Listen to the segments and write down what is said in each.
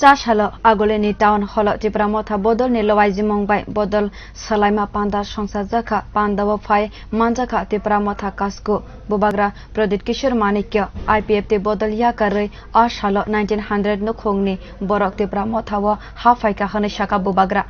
Chashalo agoleni town hall tipra motha bodol ni lowaiji mongbai bodol salaima panda songsa jaka pandawa phai manjaka tipra motha kasko bubagra prodit kishor manikya IPFT bodol ya karai ashalo 1900 no khongni borok tipra motha wa hafai ka khani shaka bubagra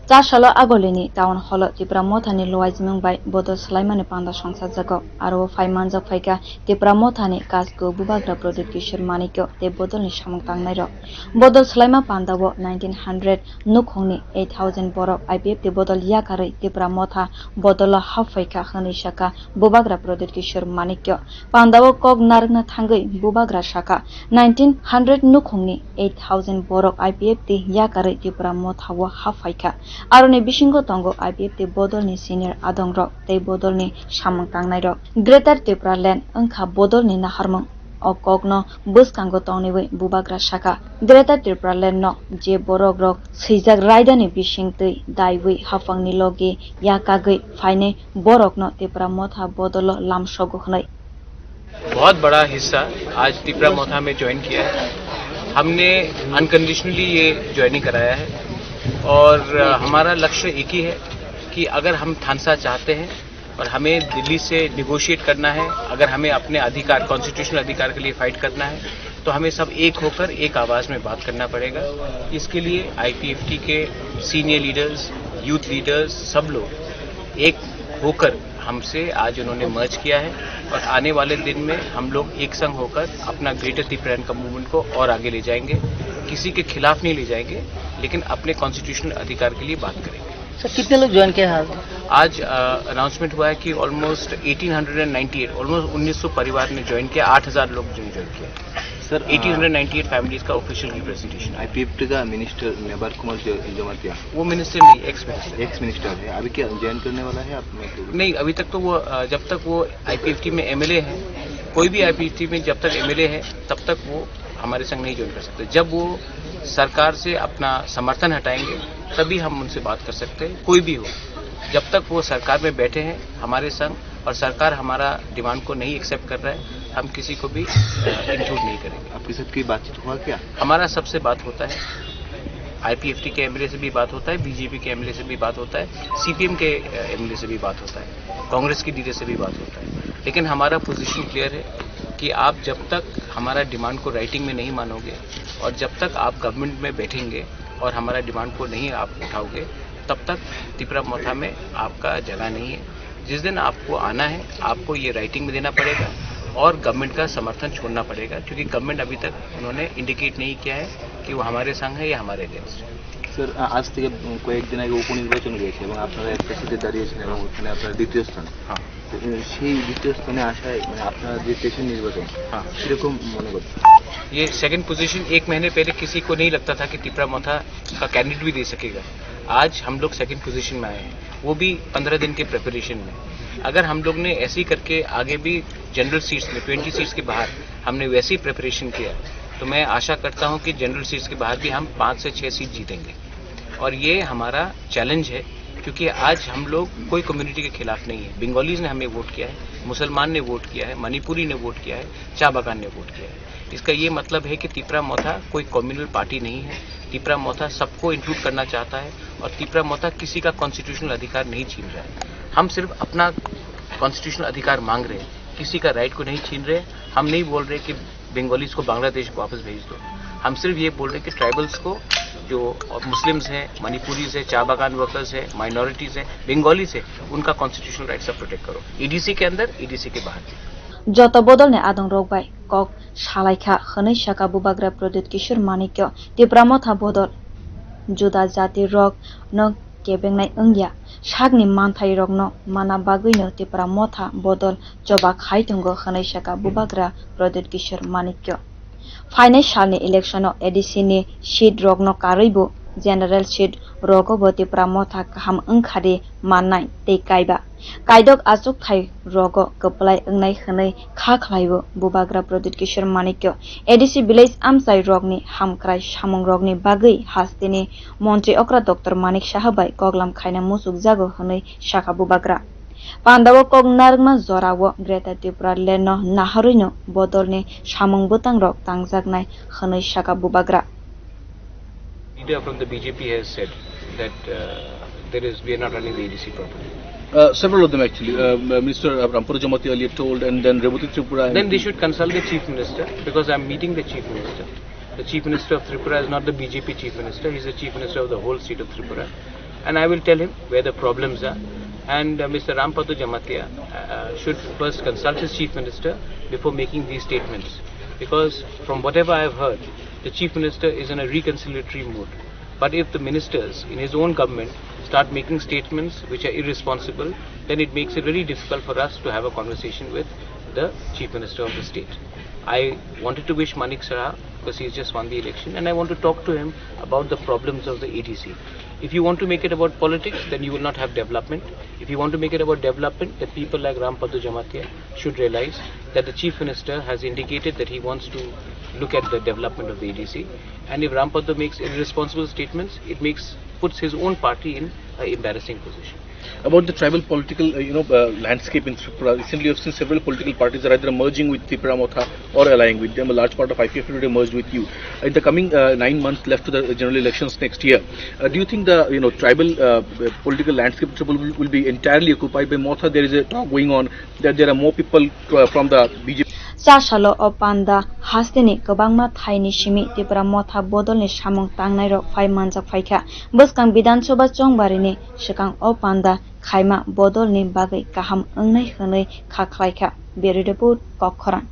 Chashalo agoleni town hall tipra motha ni lowaiji mongbai bodol salaima ni panda songsa jaka aro phai manjak phaika tipra motha ni kasko bubagra prodit kishor manikya te bodol ni samung tangnai ro bodol salaima pandawo 1900 nukhongni 8000 borok IPF te bodol yakarai tipra motha bodol haffaika khani shaka bubagra prodit kishor manikya pandawo kok narna thangai bubagra shaka 1900 nukhongni 8000 borok IPF te yakarai tipra motha wa haffaika aroni bisingo tongo IPF te bodol ni senior adong ro te bodol ni samung tangnai ro Greater Tripura Land angkha bodol ni naharmang okogno buskango tongniwe bubagra shaka Greater Tripura Land no je borok rok sijak raidani bisingtui daiwe hafangni logi yakagui faine borok no Tripura motha bodolo lamsogo hnai बहुत बड़ा हिस्सा आज त्रिपुरा मोथा में join किया है। हमने unconditionally ये joining कराया है और हमारा लक्ष्य एक ही है कि अगर हम थानसा चाहते हैं और हमें दिल्ली से निगोशिएट करना है, अगर हमें अपने अधिकार कॉन्स्टिट्यूशनल अधिकार के लिए फाइट करना है तो हमें सब एक होकर एक आवाज में बात करना पड़ेगा। इसके लिए IPFT के सीनियर लीडर्स, यूथ लीडर्स सब लोग एक होकर हमसे आज उन्होंने मर्ज किया है और आने वाले दिन में हम लोग एक संग होकर अपना ग्रेटर त्रिपुरा का मूवमेंट को और आगे ले जाएंगे। किसी के खिलाफ नहीं ले जाएंगे लेकिन अपने कॉन्स्टिट्यूशनल अधिकार के लिए बात करेंगे। सर कितने लोग ज्वाइन किया है आज अनाउंसमेंट हुआ है कि ऑलमोस्ट 1898 ऑलमोस्ट 1900 परिवार ने ज्वाइन किया, 8000 लोग ज्वाइन किया। सर 1898 फैमिलीज का ऑफिशियल रिप्रेजेंटेशन। IPFT का मिनिस्टर नेबर कुमार जमातिया वो मिनिस्टर नहीं, एक्स मिनिस्टर है। अभी क्या ज्वाइन करने वाला है आप? नहीं, अभी तक तो वो जब तक वो IPFT में MLA है, कोई भी IPFT में जब तक MLA है तब तक वो हमारे संग नहीं ज्वाइन कर सकते। जब वो सरकार से अपना समर्थन हटाएंगे तभी हम उनसे बात कर सकते हैं। कोई भी हो, जब तक वो सरकार में बैठे हैं हमारे संग और सरकार हमारा डिमांड को नहीं एक्सेप्ट कर रहा है, हम किसी को भी इंक्लूड नहीं करेंगे। आपकी सबकी बातचीत हुआ क्या? हमारा सबसे बात होता है, IPFT के MLA से भी बात होता है, BJP के MLA से भी बात होता है, CPM के MLA से भी बात होता है, कांग्रेस की लीडर से भी बात होता है। लेकिन हमारा पोजीशन क्लियर है कि आप जब तक हमारा डिमांड को राइटिंग में नहीं मानोगे और जब तक आप गवर्नमेंट में बैठेंगे और हमारा डिमांड को नहीं आप उठाओगे तब तक त्रिपुरा मोथा में आपका जगह नहीं है। जिस दिन आपको आना है आपको ये राइटिंग में देना पड़ेगा और गवर्नमेंट का समर्थन छोड़ना पड़ेगा, क्योंकि गवर्नमेंट अभी तक उन्होंने इंडिकेट नहीं किया है कि वो हमारे संग है या हमारे अगेंस्ट है। सर आज থেকে কয়েকদিন আগে উপনির্বাচন হয়েছে এবং আপনারা একটা সিটে দাঁড়িয়েছেন এবং ওখানে আপনারা দ্বিতীয় স্থান। हाँ, সেই দ্বিতীয় স্থানে আসায় মানে আপনারা যে স্টেশন নির্বাচন हाँ, সেরকম মনে করছেন? ये सेकंड पोजीशन एक महीने पहले किसी को नहीं लगता था कि त्रिपुरा मोथा का कैंडिडेट भी दे सकेगा। आज हम लोग सेकंड पोजीशन में आए हैं, वो भी 15 दिन के प्रिपरेशन में। अगर हम लोग ने ऐसे ही करके आगे भी जनरल सीट्स में 20 सीट्स के बाहर हमने वैसे ही प्रिपरेशन किया तो मैं आशा करता हूं कि जनरल सीट्स के बाहर भी हम 5 से 6 सीट जीतेंगे। और ये हमारा चैलेंज है क्योंकि आज हम लोग कोई कम्युनिटी के खिलाफ नहीं है। बंगालीज ने हमें वोट किया है, मुसलमान ने वोट किया है, मणिपुरी ने वोट किया है, चा बागान ने वोट किया है। इसका ये मतलब है कि त्रिपुरा मोथा कोई कम्युनल पार्टी नहीं है। त्रिपुरा मोथा सबको इंक्लूड करना चाहता है और त्रिपुरा मोथा किसी का कॉन्स्टिट्यूशनल अधिकार नहीं छीन रहा है। हम सिर्फ अपना कॉन्स्टिट्यूशनल अधिकार मांग रहे हैं, किसी का राइट को नहीं छीन रहे। हम नहीं बोल रहे कि बंगालीज को बांग्लादेश वापस भेज दो, हम सिर्फ ये बोल रहे कि ट्राइबल्स को जो मुस्लिम्स हैं, मणिपुरीज है, चा बागान वर्कर्स है, माइनॉरिटीज है, बंगालीज है, उनका कॉन्स्टिट्यूशनल राइट सब प्रोटेक्ट करो, EDC के अंदर, EDC के बाहर। Joto bodol ne adong rokbai kok salaikha khonai shaka bubagra prodit kishor manikyo Tripura motha bodol juda jati rok no kebengnai ongya shagni manthai rok no mana bagui no Tripura motha bodol joba khaitungo khonai shaka bubagra prodit kishor manikyo financial ni election no ADC ni sheet rok no karibo general sheet rogo bo Tripura motha kaham ongkhari mannai tei kaiba kaidok asuk thai rogo koplai ongnai khonai kha khlaibo bubagra prodit kishor manikyo ADC village amsai rogni hamkrai samung rogni bagui hastini montri okra Dr. Manik Sahabai koglam khaina musuk jago honai shaka bubagra Pandawo Kognarma Zorawo, Greta Tipra Leno, Naharino, Bodolni, Shamong Butangrok, Tangzagnai, Hanoi Shaka Bubagra. Leader from the BJP has said that we are not running the ADC properly. Several of them actually. Minister Ramprasad Jamatia earlier told, and then Revati Tripura. Then they should consult the Chief Minister, because I am meeting the Chief Minister. The Chief Minister of Tripura is not the BJP Chief Minister, he is the Chief Minister of the whole state of Tripura. And I will tell him where the problems are. And Mr. Ramprasad Jamatia should first consult his Chief Minister before making these statements. Because from whatever I have heard, the Chief Minister is in a reconciliatory mood. But if the ministers in his own government start making statements which are irresponsible, then it makes it very difficult for us to have a conversation with the Chief Minister of the state. I wanted to wish Manik Sarha, because he's just won the election, and I want to talk to him about the problems of the ADC. If you want to make it about politics, then you will not have development. If you want to make it about development, then people like Ramprasad Jamatia should realize that the Chief Minister has indicated that he wants to look at the development of the ADC. And if Ramprasad makes irresponsible statements, it puts his own party in an embarrassing position. About the tribal political landscape in Tripura, recently I've seen several political parties are either merging with Tripura Motha or allying with them. A large part of IPF today merged with you. In the coming 9 months left to the general elections next year, do you think the tribal political landscape in Tripura will be entirely occupied by Motha? There is a talk going on that there are more people from the BJP. Sashalo Opanda Hastini Gobangma Thaini Shimi Tipra Motha Bodolni Shamong Tangnairo 5 months of Faika Buskang Bidan Soba Chongbarini Shikang Opanda Khaima Bodolni Bagai Kaham Ungnai Hunai Kaklaika Berideput Kokhoran